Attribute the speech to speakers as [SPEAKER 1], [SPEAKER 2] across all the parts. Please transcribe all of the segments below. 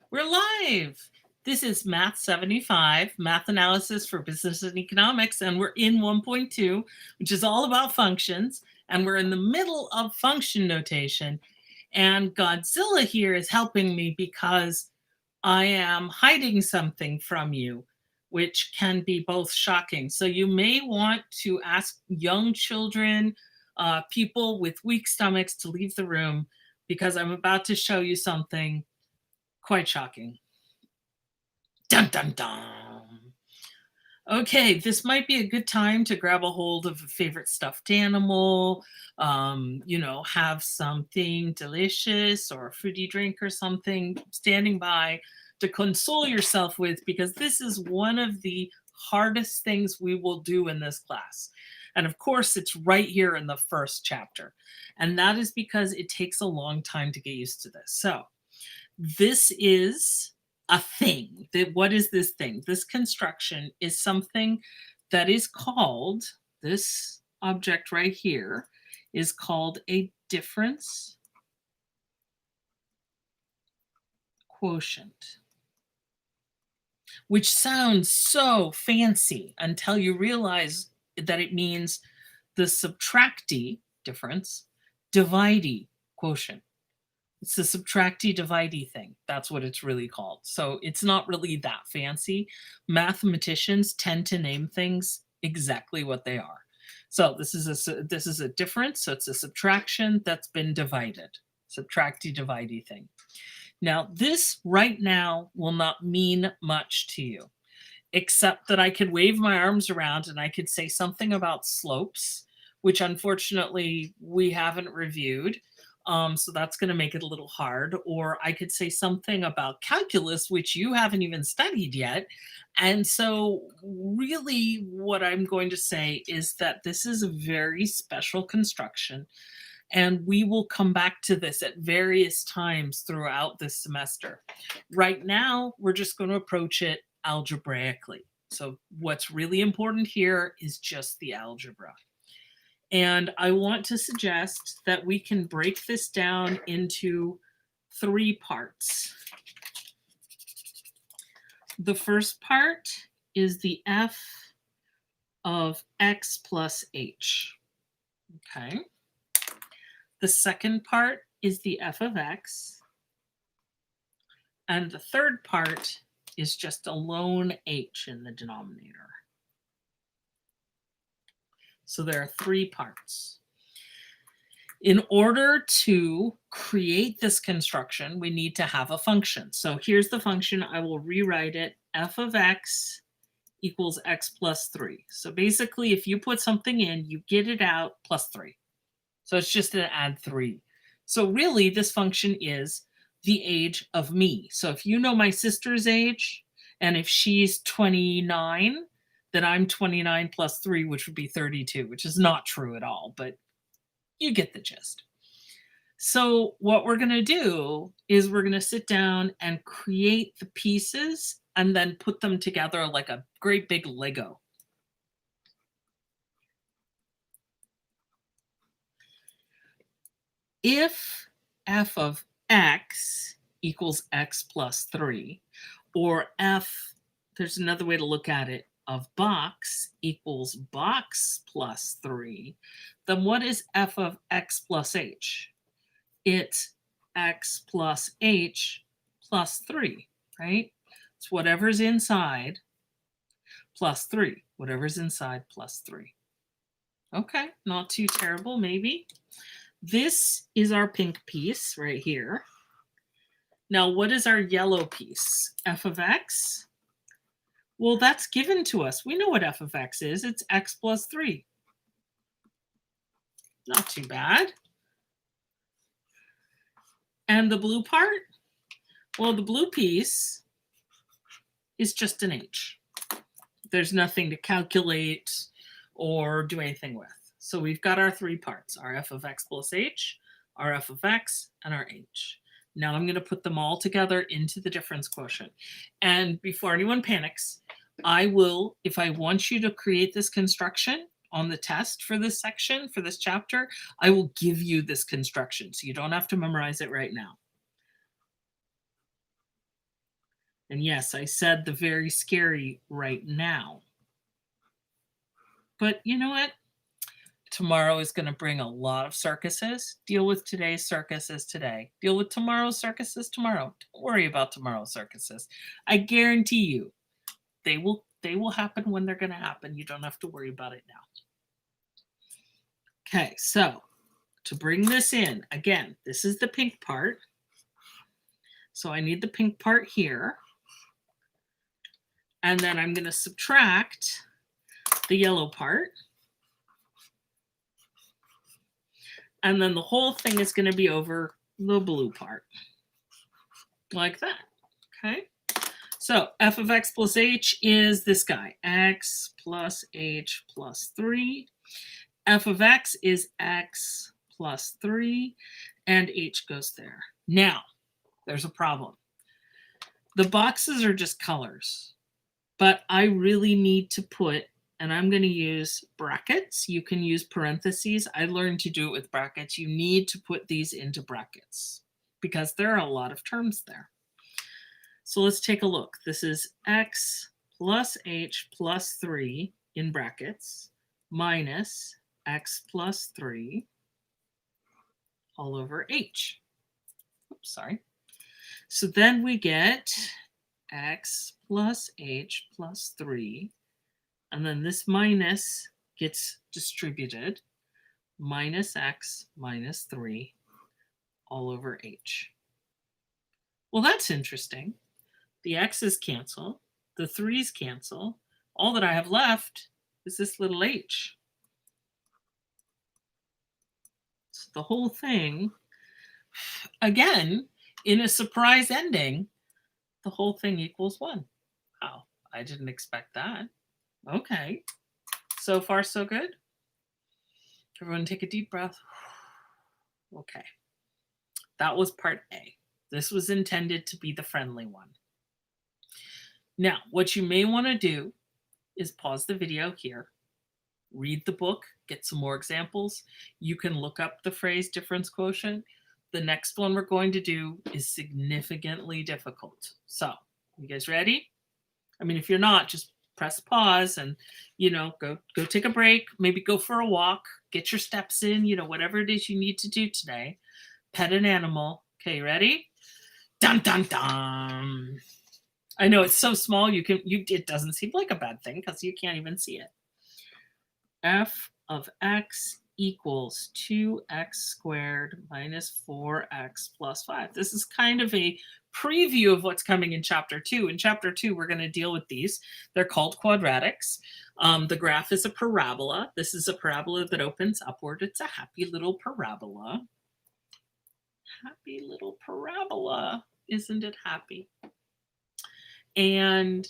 [SPEAKER 1] We're live. This is Math 75, Math Analysis for Business and Economics, and we're in 1.2, which is all about functions, and we're in the middle of function notation. And Godzilla here is helping me because I am hiding something from you, which can be both shocking. So you may want to ask young children, people with weak stomachs to leave the room because I'm about to show you something quite shocking. Dun dun dun. Okay, this might be a good time to grab a hold of a favorite stuffed animal, have something delicious or a fruity drink or something standing by to console yourself with, because this is one of the hardest things we will do in this class. And of course, it's right here in the first chapter. And that is because it takes a long time to get used to this. So this is a thing. What is this thing? This construction is something that is called, this object right here is called a difference quotient, which sounds so fancy until you realize that it means the subtractee, difference, dividee, quotient. It's the subtractee dividee thing. That's what it's really called. So it's not really that fancy. Mathematicians tend to name things exactly what they are. So this is a difference. So it's a subtraction that's been divided. Subtractee dividee thing. Now this right now will not mean much to you, except that I could wave my arms around and I could say something about slopes, which unfortunately we haven't reviewed. So that's going to make it a little hard. Or I could say something about calculus, which you haven't even studied yet. And so really what I'm going to say is that this is a very special construction. And we will come back to this at various times throughout this semester. Right now, we're just going to approach it algebraically. So what's really important here is just the algebra. And I want to suggest that we can break this down into 3 parts. The first part is the f of x plus h. Okay. The second part is the f of x. And the third part is just a lone h in the denominator. So there are 3 parts. In order to create this construction, we need to have a function. So here's the function. I will rewrite it. F of x equals x plus 3. So basically, if you put something in, you get it out plus 3. So it's just an add 3. So really, this function is the age of me. So if you know my sister's age, and if she's 29, then I'm 29 plus 3, which would be 32, which is not true at all, but you get the gist. So what we're going to do is we're going to sit down and create the pieces and then put them together like a great big Lego. If f of x equals x plus 3, or f, there's another way to look at it, of box equals box plus 3, then what is f of x plus h? It's x plus h plus 3, right? It's whatever's inside plus 3, whatever's inside plus 3. Okay, not too terrible, maybe. This is our pink piece right here. Now, what is our yellow piece? F of x? Well, that's given to us. We know what f of x is. It's x plus 3. Not too bad. And the blue part? Well, the blue piece is just an h. There's nothing to calculate or do anything with. So we've got our 3 parts, our f of x plus h, our f of x, and our h. Now I'm going to put them all together into the difference quotient. And before anyone panics, I will, if I want you to create this construction on the test for this section, for this chapter, I will give you this construction. So you don't have to memorize it right now. And yes, I said the very scary right now. But you know what? Tomorrow is going to bring a lot of circuses. Deal with today's circuses today. Deal with tomorrow's circuses tomorrow. Don't worry about tomorrow's circuses. I guarantee you they will happen when they're going to happen. You don't have to worry about it now. Okay, so to bring this in, again, this is the pink part. So I need the pink part here. And then I'm going to subtract the yellow part. And then the whole thing is going to be over the blue part. Like that. Okay. So f of x plus h is this guy. X plus h plus 3. F of x is x plus 3. And h goes there. Now, there's a problem. The boxes are just colors. But I really need to put, and I'm going to use brackets. You can use parentheses. I learned to do it with brackets. You need to put these into brackets because there are a lot of terms there. So let's take a look. This is x plus h plus 3 in brackets minus x plus 3 all over h. Oops, sorry. So then we get x plus h plus 3, and then this minus gets distributed, minus x minus 3 all over h. Well, that's interesting. The x's cancel, the 3's cancel. All that I have left is this little h. So the whole thing, again, in a surprise ending, the whole thing equals 1. Wow, I didn't expect that. Okay, so far so good. Everyone take a deep breath. Okay, that was part A. This was intended to be the friendly one. Now, what you may want to do is pause the video here, read the book, get some more examples. You can look up the phrase difference quotient. The next one we're going to do is significantly difficult. So, you guys ready? I mean, if you're not, just press pause and, go take a break, maybe go for a walk, get your steps in, whatever it is you need to do today. Pet an animal. Okay, ready? Dun, dun, dun. I know it's so small, it doesn't seem like a bad thing because you can't even see it. F of x equals 2x squared minus 4x plus 5. This is kind of a preview of what's coming in chapter 2. In chapter 2, we're going to deal with these. They're called quadratics. The graph is a parabola. This is a parabola that opens upward. It's a happy little parabola. Happy little parabola. Isn't it happy? And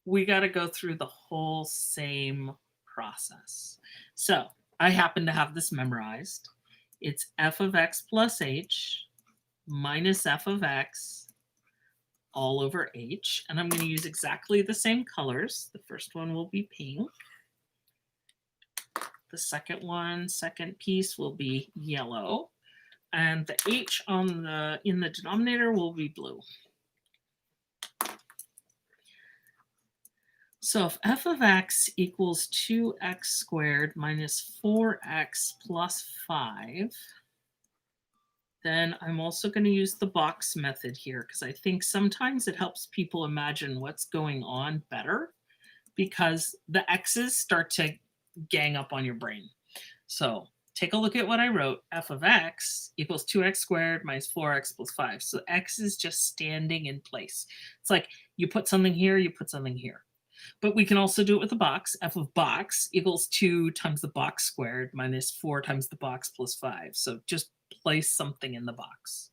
[SPEAKER 1] we got to go through the whole same process. So I happen to have this memorized. It's f of x plus h minus f of x all over h. And I'm going to use exactly the same colors. The first one will be pink. The second piece will be yellow. And the h in the denominator will be blue. So if f of x equals 2x squared minus 4x plus 5, then I'm also going to use the box method here because I think sometimes it helps people imagine what's going on better because the x's start to gang up on your brain. So take a look at what I wrote. F of x equals 2x squared minus 4x plus 5. So x is just standing in place. It's like you put something here, you put something here. But we can also do it with a box. F of box equals 2 times the box squared minus 4 times the box plus 5. So just place something in the box.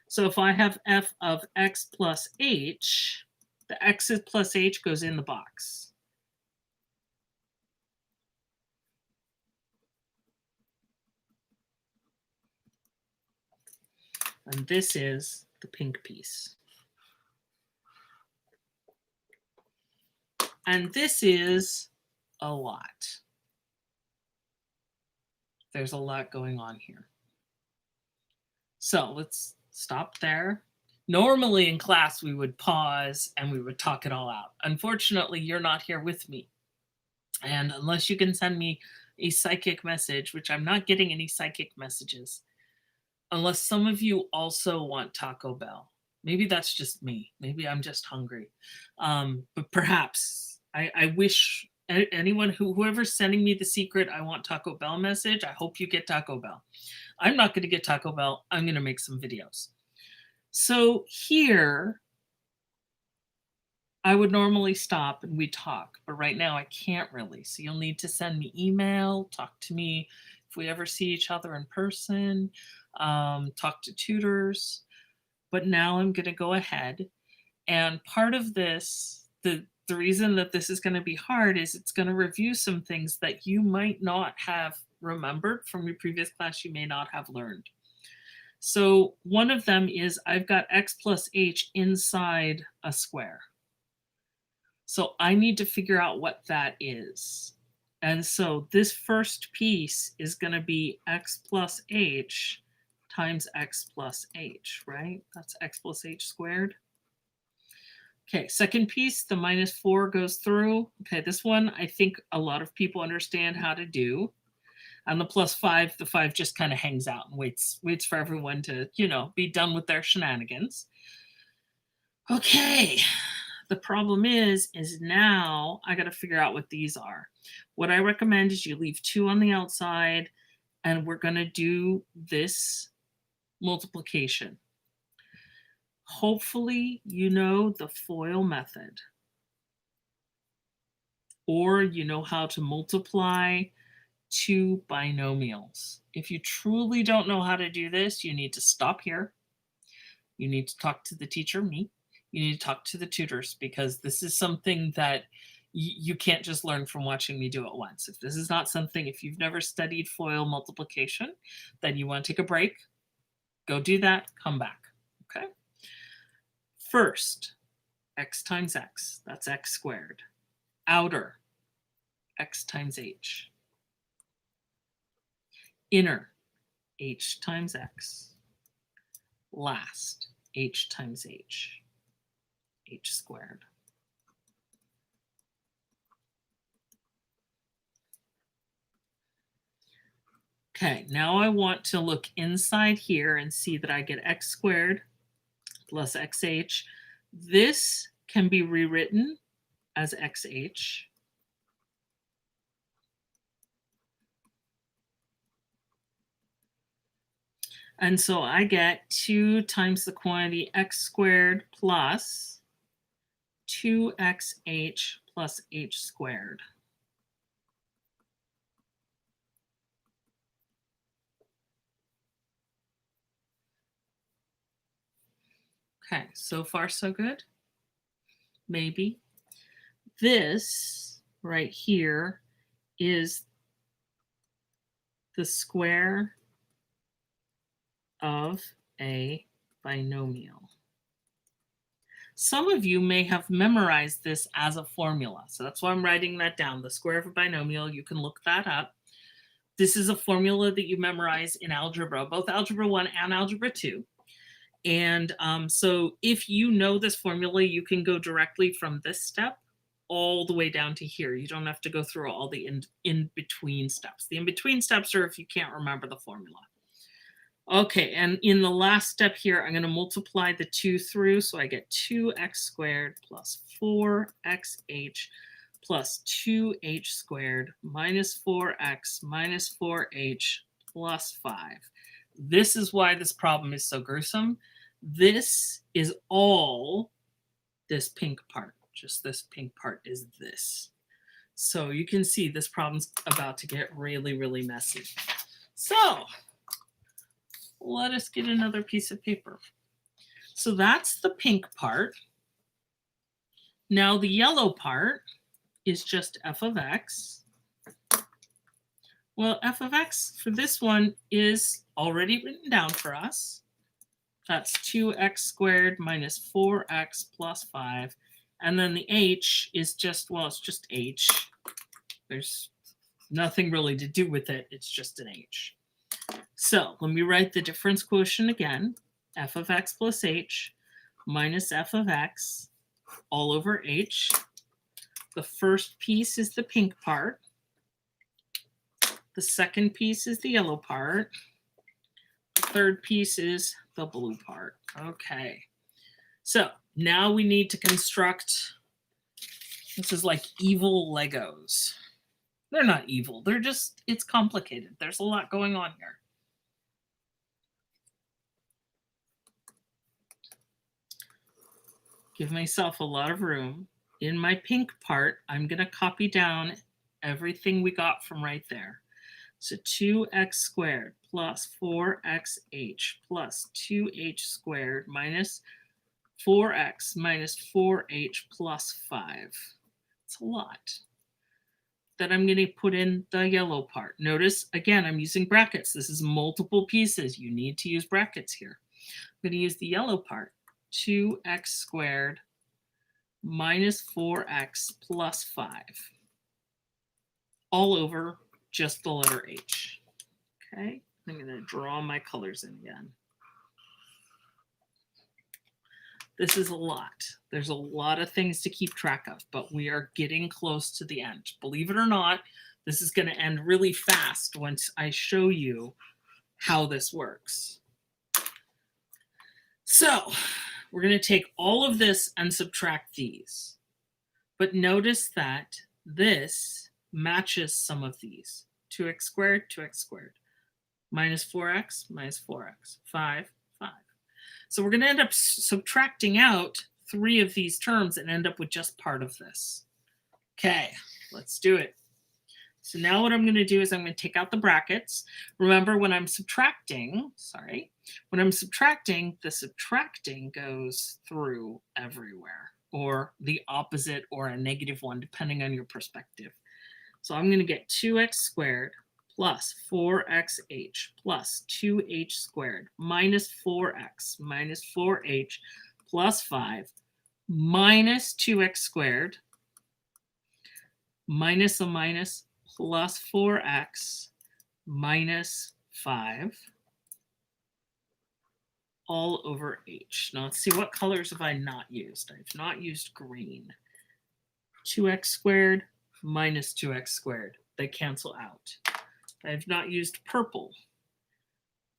[SPEAKER 1] So if I have f of x plus h, the x plus h goes in the box. And this is the pink piece. And this is a lot. There's a lot going on here. So let's stop there. Normally in class, we would pause and we would talk it all out. Unfortunately, you're not here with me. And unless you can send me a psychic message, which I'm not getting any psychic messages, unless some of you also want Taco Bell. Maybe that's just me. Maybe I'm just hungry. But perhaps I wish anyone whoever's sending me the secret I want Taco Bell message, I hope you get Taco Bell. I'm not going to get Taco Bell. I'm going to make some videos. So here, I would normally stop and we talk, but right now I can't really. So you'll need to send me email, talk to me if we ever see each other in person, talk to tutors. But now I'm going to go ahead. And part of this, the reason that this is going to be hard is it's going to review some things that you might not have remembered from your previous class, you may not have learned. So one of them is I've got x plus h inside a square. So I need to figure out what that is. And so this first piece is going to be x plus h times x plus h, right? That's x plus h squared. Okay, second piece, the minus 4 goes through. Okay, this one I think a lot of people understand how to do. And the plus 5, the 5 just kind of hangs out and waits for everyone to, be done with their shenanigans. Okay, the problem is now I got to figure out what these are. What I recommend is you leave 2 on the outside, and we're going to do this multiplication. Hopefully you know the FOIL method, or you know how to multiply 2 binomials. If you truly don't know how to do this, you need to stop here. You need to talk to the teacher, me. You need to talk to the tutors, because this is something that you can't just learn from watching me do it once. If this is not something, if you've never studied FOIL multiplication, then you want to take a break, go do that, come back, okay? First, x times x, that's x squared. Outer, x times h. Inner, h times x. Last, h times h, h squared. Okay, now I want to look inside here and see that I get x squared plus xh. This can be rewritten as xh. And so I get 2 times the quantity x squared plus 2xh plus h squared. Okay, so far so good? Maybe. This right here is the square of a binomial. Some of you may have memorized this as a formula, so that's why I'm writing that down. The square of a binomial, you can look that up. This is a formula that you memorize in algebra, both algebra 1 and algebra 2. And so if you know this formula, you can go directly from this step all the way down to here. You don't have to go through all the in-between steps. The in-between steps are if you can't remember the formula. Okay, and in the last step here, I'm going to multiply the 2 through, so I get 2x squared plus 4xh plus 2h squared minus 4x minus 4h plus 5. This is why this problem is so gruesome. This is all this pink part. Just this pink part is this. So you can see this problem's about to get really, really messy. So let us get another piece of paper. So that's the pink part. Now the yellow part is just f of x. Well, f of x for this one is already written down for us. That's 2x squared minus 4x plus 5. And then the h is just, well, it's just h. There's nothing really to do with it. It's just an h. So let me write the difference quotient again. F of x plus h. minus f of x all over h. The first piece is the pink part. The second piece is the yellow part. The third piece is the blue part. Okay. So now we need to construct, this is like evil Legos. They're not evil. They're just, it's complicated. There's a lot going on here. Give myself a lot of room. In my pink part, I'm going to copy down everything we got from right there. So 2x squared plus 4xh plus 2h squared minus 4x minus 4h plus 5. It's a lot. Then I'm going to put in the yellow part. Notice, again, I'm using brackets. This is multiple pieces. You need to use brackets here. I'm going to use the yellow part. 2x squared minus 4x plus 5. All over just the letter H. Okay, I'm going to draw my colors in again. This is a lot. There's a lot of things to keep track of, but we are getting close to the end. Believe it or not, this is going to end really fast once I show you how this works. So we're going to take all of this and subtract these. But notice that this matches some of these. 2x squared, 2x squared. Minus 4x, minus 4x. 5, 5. So we're going to end up subtracting out 3 of these terms and end up with just part of this. Okay, let's do it. So now what I'm going to do is I'm going to take out the brackets. Remember, when I'm subtracting, the subtracting goes through everywhere, or the opposite, or a negative one, depending on your perspective. So I'm going to get 2x squared plus 4xh plus 2h squared minus 4x minus 4h plus 5 minus 2x squared minus a minus plus 4x minus 5 all over h. Now let's see, what colors have I not used? I've not used green. 2x squared minus 2x squared. They cancel out. I've not used purple.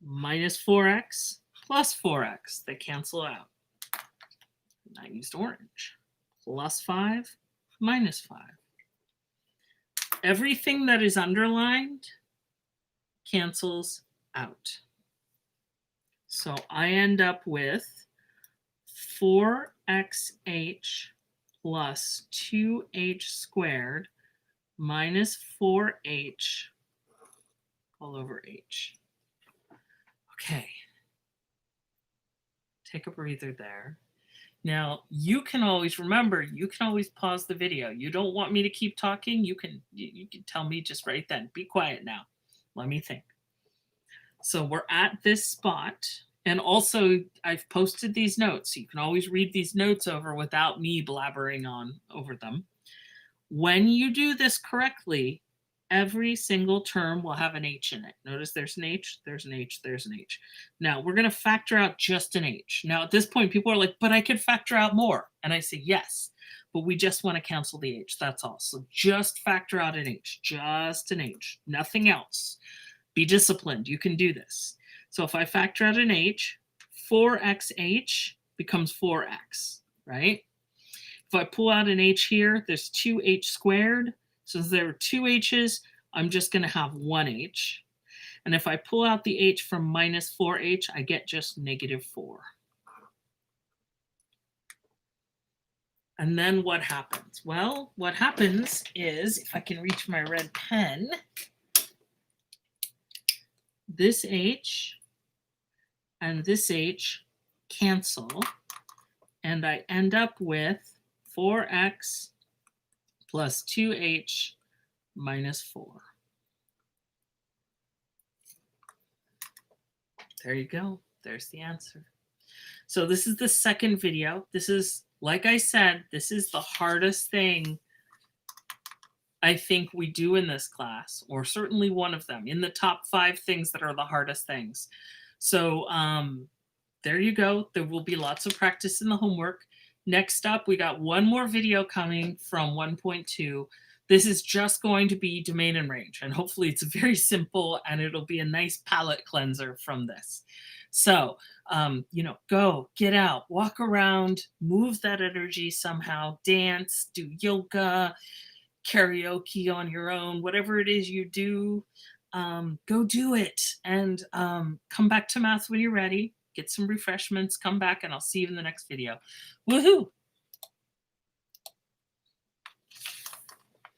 [SPEAKER 1] Minus 4x plus 4x. They cancel out. I've not used orange. Plus 5 minus 5. Everything that is underlined cancels out. So I end up with 4xh plus 2h squared minus 4h all over h. Okay. Take a breather there. Now, you can always remember, you can always pause the video. You don't want me to keep talking, you can tell me just right then. Be quiet now. Let me think. So we're at this spot. And also, I've posted these notes. So you can always read these notes over without me blabbering on over them. When you do this correctly, every single term will have an H in it. Notice there's an H, there's an H, there's an H. Now, we're going to factor out just an H. Now, at this point, people are like, but I could factor out more. And I say, yes, but we just want to cancel the H. That's all. So just factor out an H, just an H, nothing else. Be disciplined. You can do this. So if I factor out an H, 4xh becomes 4x, right? If I pull out an H here, there's 2h squared. So if there are 2 h's, I'm just going to have 1 h. And if I pull out the h from minus 4h, I get just negative 4. And then what happens? Well, what happens is, if I can reach my red pen, this h and this h cancel, and I end up with 4x plus 2h minus 4. There you go. There's the answer. So this is the second video. This is, like I said, this is the hardest thing I think we do in this class, or certainly one of them, in the top 5 things that are the hardest things. So there you go. There will be lots of practice in the homework. Next up, we got one more video coming from 1.2. This is just going to be domain and range, and hopefully it's very simple and it'll be a nice palate cleanser from this. So, go, get out, walk around, move that energy somehow, dance, do yoga, karaoke on your own, whatever it is you do, go do it. And come back to math when you're ready. Get some refreshments, come back, and I'll see you in the next video. Woohoo!